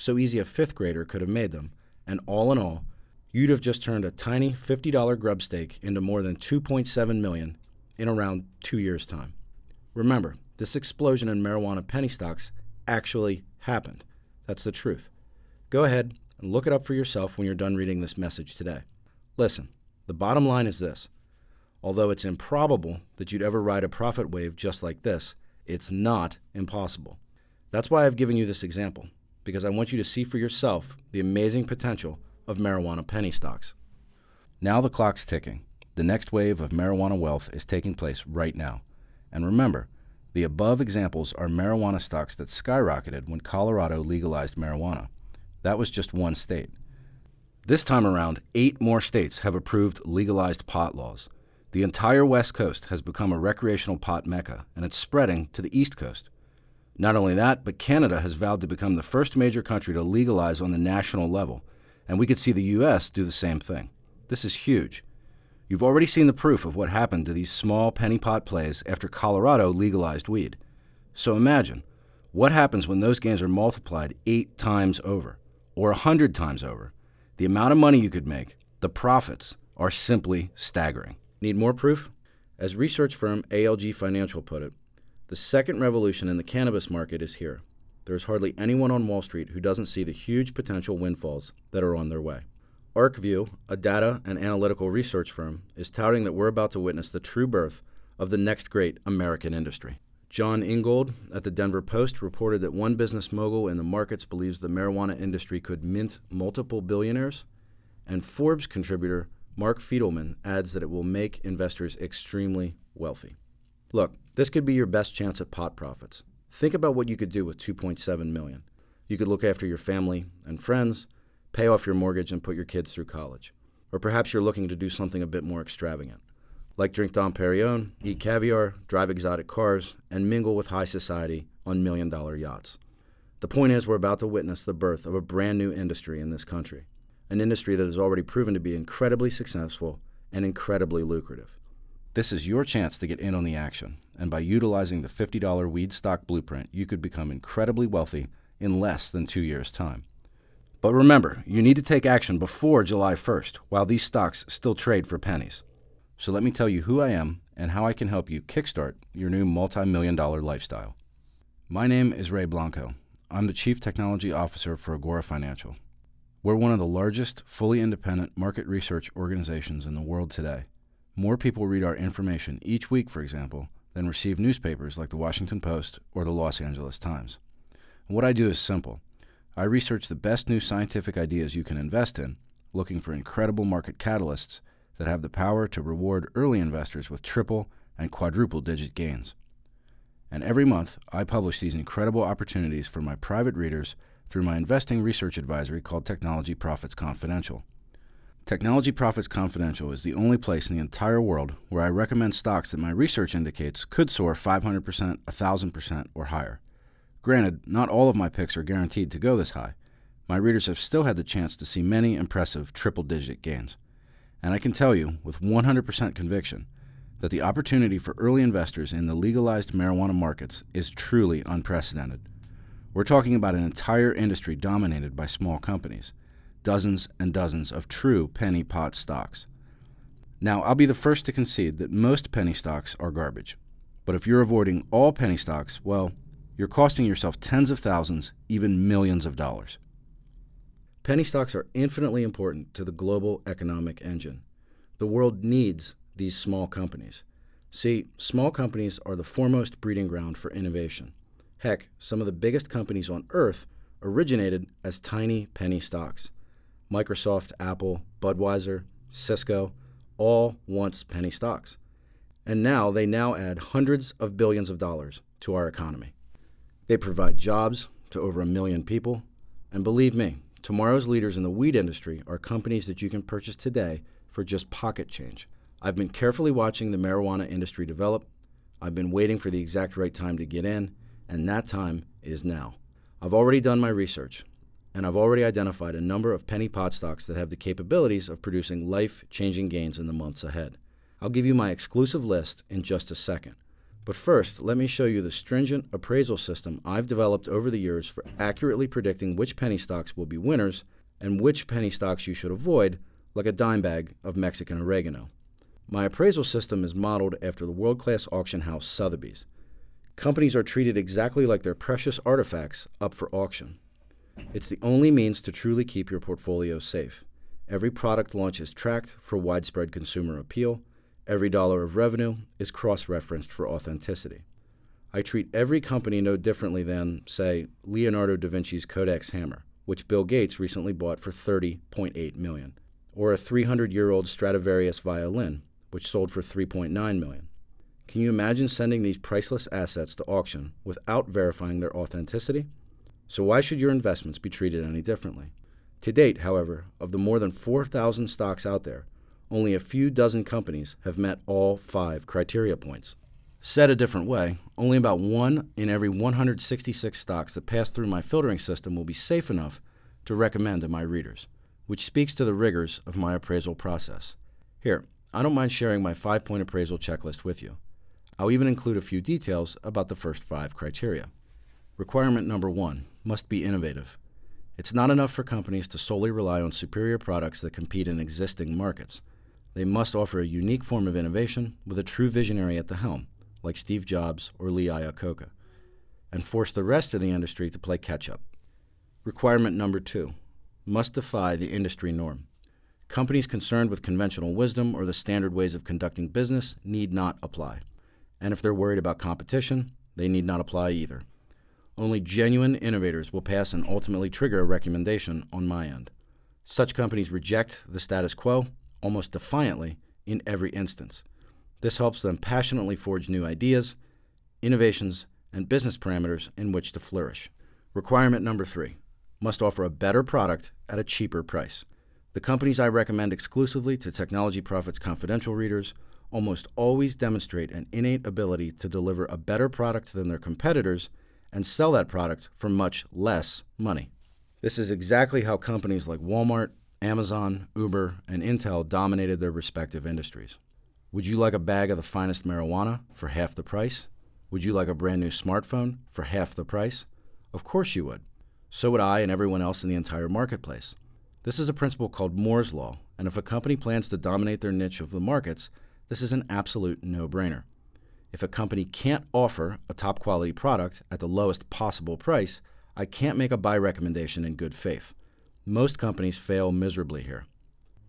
so easy a fifth grader could have made them, and all in all, you'd have just turned a tiny $50 grub stake into more than $2.7 million in around 2 years' time. Remember, this explosion in marijuana penny stocks actually happened. That's the truth. Go ahead and look it up for yourself when you're done reading this message today. Listen, the bottom line is this. Although it's improbable that you'd ever ride a profit wave just like this, it's not impossible. That's why I've given you this example, because I want you to see for yourself the amazing potential of marijuana penny stocks. Now the clock's ticking. The next wave of marijuana wealth is taking place right now. And remember, the above examples are marijuana stocks that skyrocketed when Colorado legalized marijuana. That was just one state. This time around, 8 more states have approved legalized pot laws. The entire West Coast has become a recreational pot mecca, and it's spreading to the East Coast. Not only that, but Canada has vowed to become the first major country to legalize on the national level, and we could see the U.S. do the same thing. This is huge. You've already seen the proof of what happened to these small penny pot plays after Colorado legalized weed. So imagine, what happens when those gains are multiplied 8 times over, or 100 times over? The amount of money you could make, the profits, are simply staggering. Need more proof? As research firm ALG Financial put it, the second revolution in the cannabis market is here. There is hardly anyone on Wall Street who doesn't see the huge potential windfalls that are on their way. ArcView, a data and analytical research firm, is touting that we're about to witness the true birth of the next great American industry. John Ingold at the Denver Post reported that one business mogul in the markets believes the marijuana industry could mint multiple billionaires, and Forbes contributor Mark Fiedelman adds that it will make investors extremely wealthy. Look, this could be your best chance at pot profits. Think about what you could do with $2.7 million. You could look after your family and friends, pay off your mortgage, and put your kids through college. Or perhaps you're looking to do something a bit more extravagant, like drink Dom Perignon, eat caviar, drive exotic cars, and mingle with high society on million-dollar yachts. The point is, we're about to witness the birth of a brand new industry in this country, an industry that has already proven to be incredibly successful and incredibly lucrative. This is your chance to get in on the action, and by utilizing the $50 weed stock blueprint, you could become incredibly wealthy in less than 2 years' time. But remember, you need to take action before July 1st, while these stocks still trade for pennies. So let me tell you who I am and how I can help you kickstart your new multi-million-dollar lifestyle. My name is Ray Blanco. I'm the Chief Technology Officer for Agora Financial. We're one of the largest, fully independent market research organizations in the world today. More people read our information each week, for example, than receive newspapers like the Washington Post or the Los Angeles Times. And what I do is simple. I research the best new scientific ideas you can invest in, looking for incredible market catalysts that have the power to reward early investors with triple and quadruple digit gains. And every month, I publish these incredible opportunities for my private readers through my investing research advisory called Technology Profits Confidential. Technology Profits Confidential is the only place in the entire world where I recommend stocks that my research indicates could soar 500%, 1,000%, or higher. Granted, not all of my picks are guaranteed to go this high. My readers have still had the chance to see many impressive triple-digit gains. And I can tell you, with 100% conviction, that the opportunity for early investors in the legalized marijuana markets is truly unprecedented. We're talking about an entire industry dominated by small companies, dozens and dozens of true penny pot stocks. Now, I'll be the first to concede that most penny stocks are garbage. But if you're avoiding all penny stocks, well, you're costing yourself tens of thousands, even millions of dollars. Penny stocks are infinitely important to the global economic engine. The world needs these small companies. See, small companies are the foremost breeding ground for innovation. Heck, some of the biggest companies on Earth originated as tiny penny stocks. Microsoft, Apple, Budweiser, Cisco, all once penny stocks. And now they add hundreds of billions of dollars to our economy. They provide jobs to over 1 million people. And believe me, tomorrow's leaders in the weed industry are companies that you can purchase today for just pocket change. I've been carefully watching the marijuana industry develop. I've been waiting for the exact right time to get in, and that time is now. I've already done my research, and I've already identified a number of penny pot stocks that have the capabilities of producing life-changing gains in the months ahead. I'll give you my exclusive list in just a second. But first, let me show you the stringent appraisal system I've developed over the years for accurately predicting which penny stocks will be winners and which penny stocks you should avoid, like a dime bag of Mexican oregano. My appraisal system is modeled after the world-class auction house Sotheby's. Companies are treated exactly like their precious artifacts up for auction. It's the only means to truly keep your portfolio safe. Every product launch is tracked for widespread consumer appeal. Every dollar of revenue is cross-referenced for authenticity. I treat every company no differently than, say, Leonardo da Vinci's Codex hammer, which Bill Gates recently bought for $30.8 million, or a 300-year-old Stradivarius violin, which sold for $3.9 million. Can you imagine sending these priceless assets to auction without verifying their authenticity? So why should your investments be treated any differently? To date, however, of the more than 4,000 stocks out there, only a few dozen companies have met all 5 criteria points. Said a different way, only about 1 in every 166 stocks that pass through my filtering system will be safe enough to recommend to my readers, which speaks to the rigors of my appraisal process. Here, I don't mind sharing my 5-point appraisal checklist with you. I'll even include a few details about the first 5 criteria. Requirement number 1, must be innovative. It's not enough for companies to solely rely on superior products that compete in existing markets. They must offer a unique form of innovation with a true visionary at the helm, like Steve Jobs or Lee Iacocca, and force the rest of the industry to play catch-up. Requirement number 2, must defy the industry norm. Companies concerned with conventional wisdom or the standard ways of conducting business need not apply. And if they're worried about competition, they need not apply either. Only genuine innovators will pass and ultimately trigger a recommendation on my end. Such companies reject the status quo almost defiantly in every instance. This helps them passionately forge new ideas, innovations, and business parameters in which to flourish. Requirement number 3, must offer a better product at a cheaper price. The companies I recommend exclusively to Technology Profits Confidential readers almost always demonstrate an innate ability to deliver a better product than their competitors and sell that product for much less money. This is exactly how companies like Walmart, Amazon, Uber, and Intel dominated their respective industries. Would you like a bag of the finest marijuana for half the price? Would you like a brand new smartphone for half the price? Of course you would. So would I and everyone else in the entire marketplace. This is a principle called Moore's Law, and if a company plans to dominate their niche of the markets, this is an absolute no-brainer. If a company can't offer a top-quality product at the lowest possible price, I can't make a buy recommendation in good faith. Most companies fail miserably here.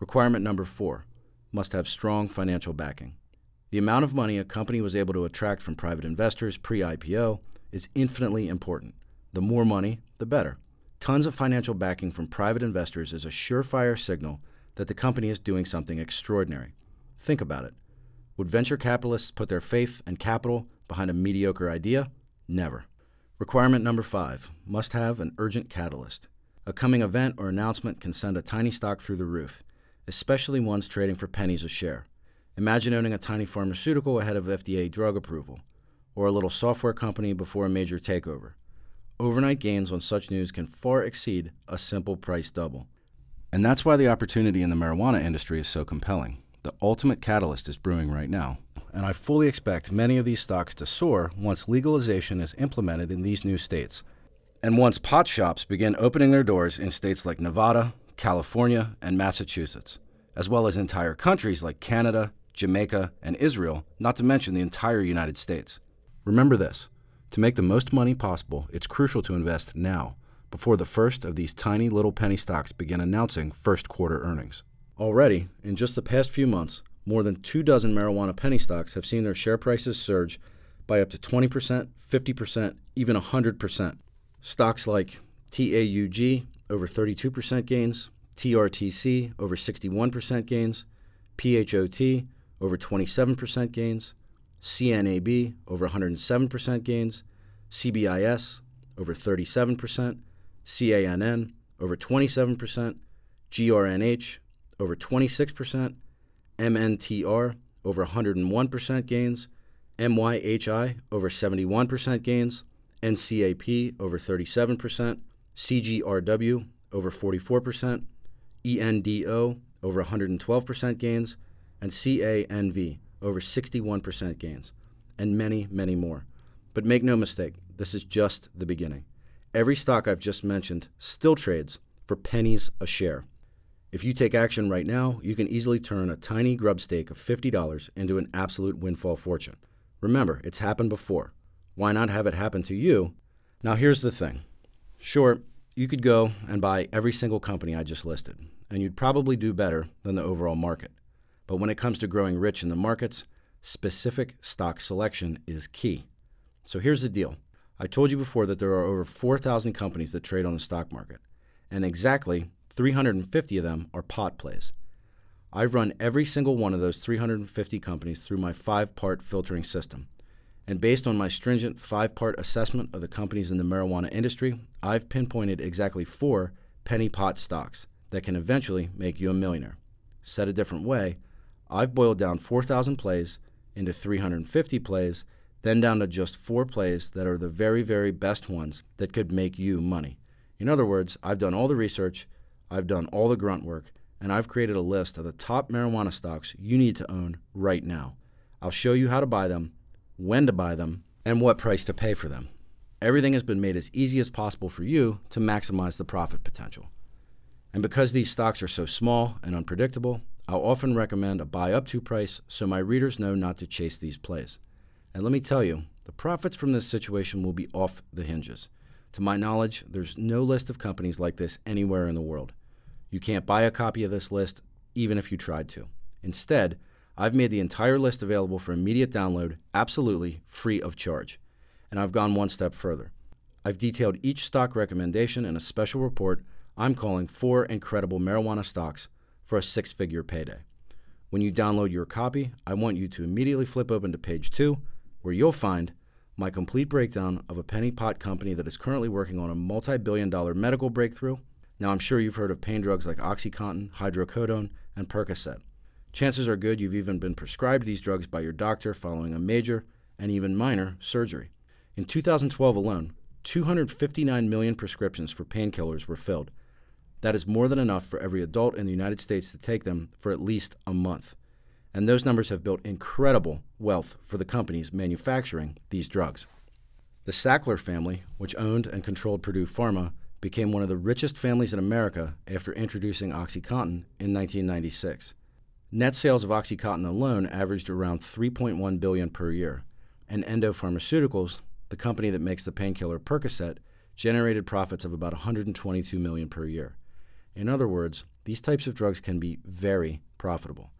Requirement number 4, must have strong financial backing. The amount of money a company was able to attract from private investors pre-IPO is infinitely important. The more money, the better. Tons of financial backing from private investors is a surefire signal that the company is doing something extraordinary. Think about it. Would venture capitalists put their faith and capital behind a mediocre idea? Never. Requirement number 5, must have an urgent catalyst. A coming event or announcement can send a tiny stock through the roof, especially ones trading for pennies a share. Imagine owning a tiny pharmaceutical ahead of FDA drug approval, or a little software company before a major takeover. Overnight gains on such news can far exceed a simple price double. And that's why the opportunity in the marijuana industry is so compelling. The ultimate catalyst is brewing right now, and I fully expect many of these stocks to soar once legalization is implemented in these new states, and once pot shops begin opening their doors in states like Nevada, California, and Massachusetts, as well as entire countries like Canada, Jamaica, and Israel, not to mention the entire United States. Remember this, to make the most money possible, it's crucial to invest now, before the first of these tiny little penny stocks begin announcing first quarter earnings. Already, in just the past few months, more than 24 marijuana penny stocks have seen their share prices surge by up to 20%, 50%, even 100%. Stocks like TAUG, over 32% gains, TRTC, over 61% gains, PHOT, over 27% gains, CNAB, over 107% gains, CBIS, over 37%, CANN, over 27%, GRNH, over 26%, MNTR, over 101% gains, MYHI, over 71% gains, NCAP, over 37%, CGRW, over 44%, ENDO, over 112% gains, and CANV, over 61% gains. and many, many more. But make no mistake, this is just the beginning. Every stock I've just mentioned still trades for pennies a share. If you take action right now, you can easily turn a tiny grub stake of $50 into an absolute windfall fortune. Remember, it's happened before. Why not have it happen to you? Now here's the thing. Sure, you could go and buy every single company I just listed, and you'd probably do better than the overall market. But when it comes to growing rich in the markets, specific stock selection is key. So here's the deal. I told you before that there are over 4,000 companies that trade on the stock market, and exactly 350 of them are pot plays. I've run every single one of those 350 companies through my 5-part filtering system. And based on my stringent 5-part assessment of the companies in the marijuana industry, I've pinpointed exactly 4 penny pot stocks that can eventually make you a millionaire. Said a different way, I've boiled down 4,000 plays into 350 plays, then down to just 4 plays that are the very, very best ones that could make you money. In other words, I've done all the research, I've done all the grunt work, and I've created a list of the top marijuana stocks you need to own right now. I'll show you how to buy them, when to buy them, and what price to pay for them. Everything has been made as easy as possible for you to maximize the profit potential. And because these stocks are so small and unpredictable, I'll often recommend a buy up to price so my readers know not to chase these plays. And let me tell you, the profits from this situation will be off the hinges. To my knowledge, there's no list of companies like this anywhere in the world. You can't buy a copy of this list, even if you tried to. Instead, I've made the entire list available for immediate download, absolutely free of charge. And I've gone one step further. I've detailed each stock recommendation in a special report I'm calling 4 Incredible Marijuana Stocks for a 6-figure payday. When you download your copy, I want you to immediately flip open to page 2, where you'll find my complete breakdown of a penny pot company that is currently working on a multi-billion-dollar medical breakthrough. Now, I'm sure you've heard of pain drugs like OxyContin, hydrocodone, and Percocet. Chances are good you've even been prescribed these drugs by your doctor following a major and even minor surgery. In 2012 alone, 259 million prescriptions for painkillers were filled. That is more than enough for every adult in the United States to take them for at least a month. And those numbers have built incredible wealth for the companies manufacturing these drugs. The Sackler family, which owned and controlled Purdue Pharma, became one of the richest families in America after introducing OxyContin in 1996. Net sales of OxyContin alone averaged around $3.1 billion per year, and Endo Pharmaceuticals, the company that makes the painkiller Percocet, generated profits of about $122 million per year. In other words, these types of drugs can be very profitable.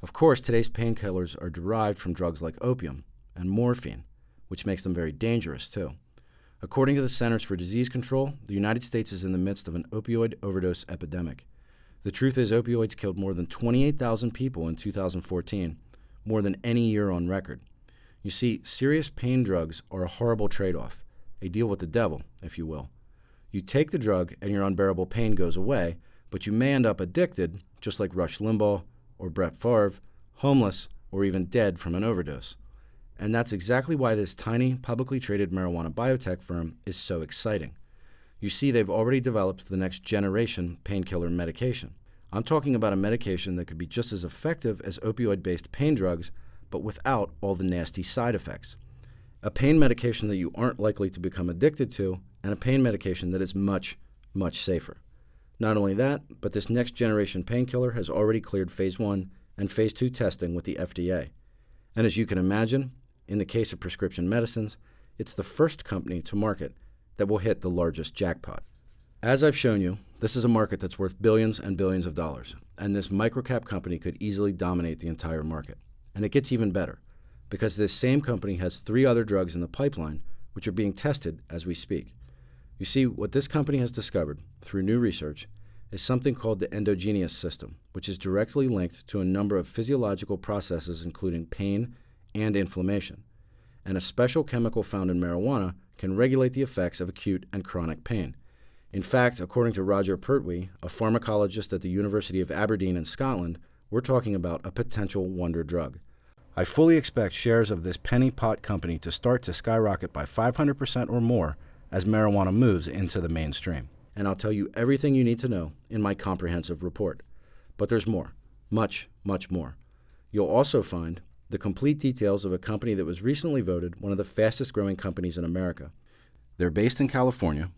Of course, today's painkillers are derived from drugs like opium and morphine, which makes them very dangerous too. According to the Centers for Disease Control, the United States is in the midst of an opioid overdose epidemic. The truth is, opioids killed more than 28,000 people in 2014, more than any year on record. You see, serious pain drugs are a horrible trade-off, a deal with the devil, if you will. You take the drug and your unbearable pain goes away, but you may end up addicted, just like Rush Limbaugh or Brett Favre, homeless, or even dead from an overdose. And that's exactly why this tiny, publicly traded marijuana biotech firm is so exciting. You see, they've already developed the next generation painkiller medication. I'm talking about a medication that could be just as effective as opioid-based pain drugs, but without all the nasty side effects. A pain medication that you aren't likely to become addicted to, and a pain medication that is much, much safer. Not only that, but this next generation painkiller has already cleared Phase 1 and Phase 2 testing with the FDA. And as you can imagine, in the case of prescription medicines, it's the first company to market that will hit the largest jackpot. As I've shown you, this is a market that's worth billions and billions of dollars, and this microcap company could easily dominate the entire market. And it gets even better, because this same company has 3 other drugs in the pipeline, which are being tested as we speak. You see, what this company has discovered, through new research, is something called the endogenous system, which is directly linked to a number of physiological processes including pain and inflammation. And a special chemical found in marijuana can regulate the effects of acute and chronic pain. In fact, according to Roger Pertwee, a pharmacologist at the University of Aberdeen in Scotland, we're talking about a potential wonder drug. I fully expect shares of this penny pot company to start to skyrocket by 500% or more as marijuana moves into the mainstream. And I'll tell you everything you need to know in my comprehensive report. But there's more. Much, much more. You'll also find the complete details of a company that was recently voted one of the fastest growing companies in America. They're based in California,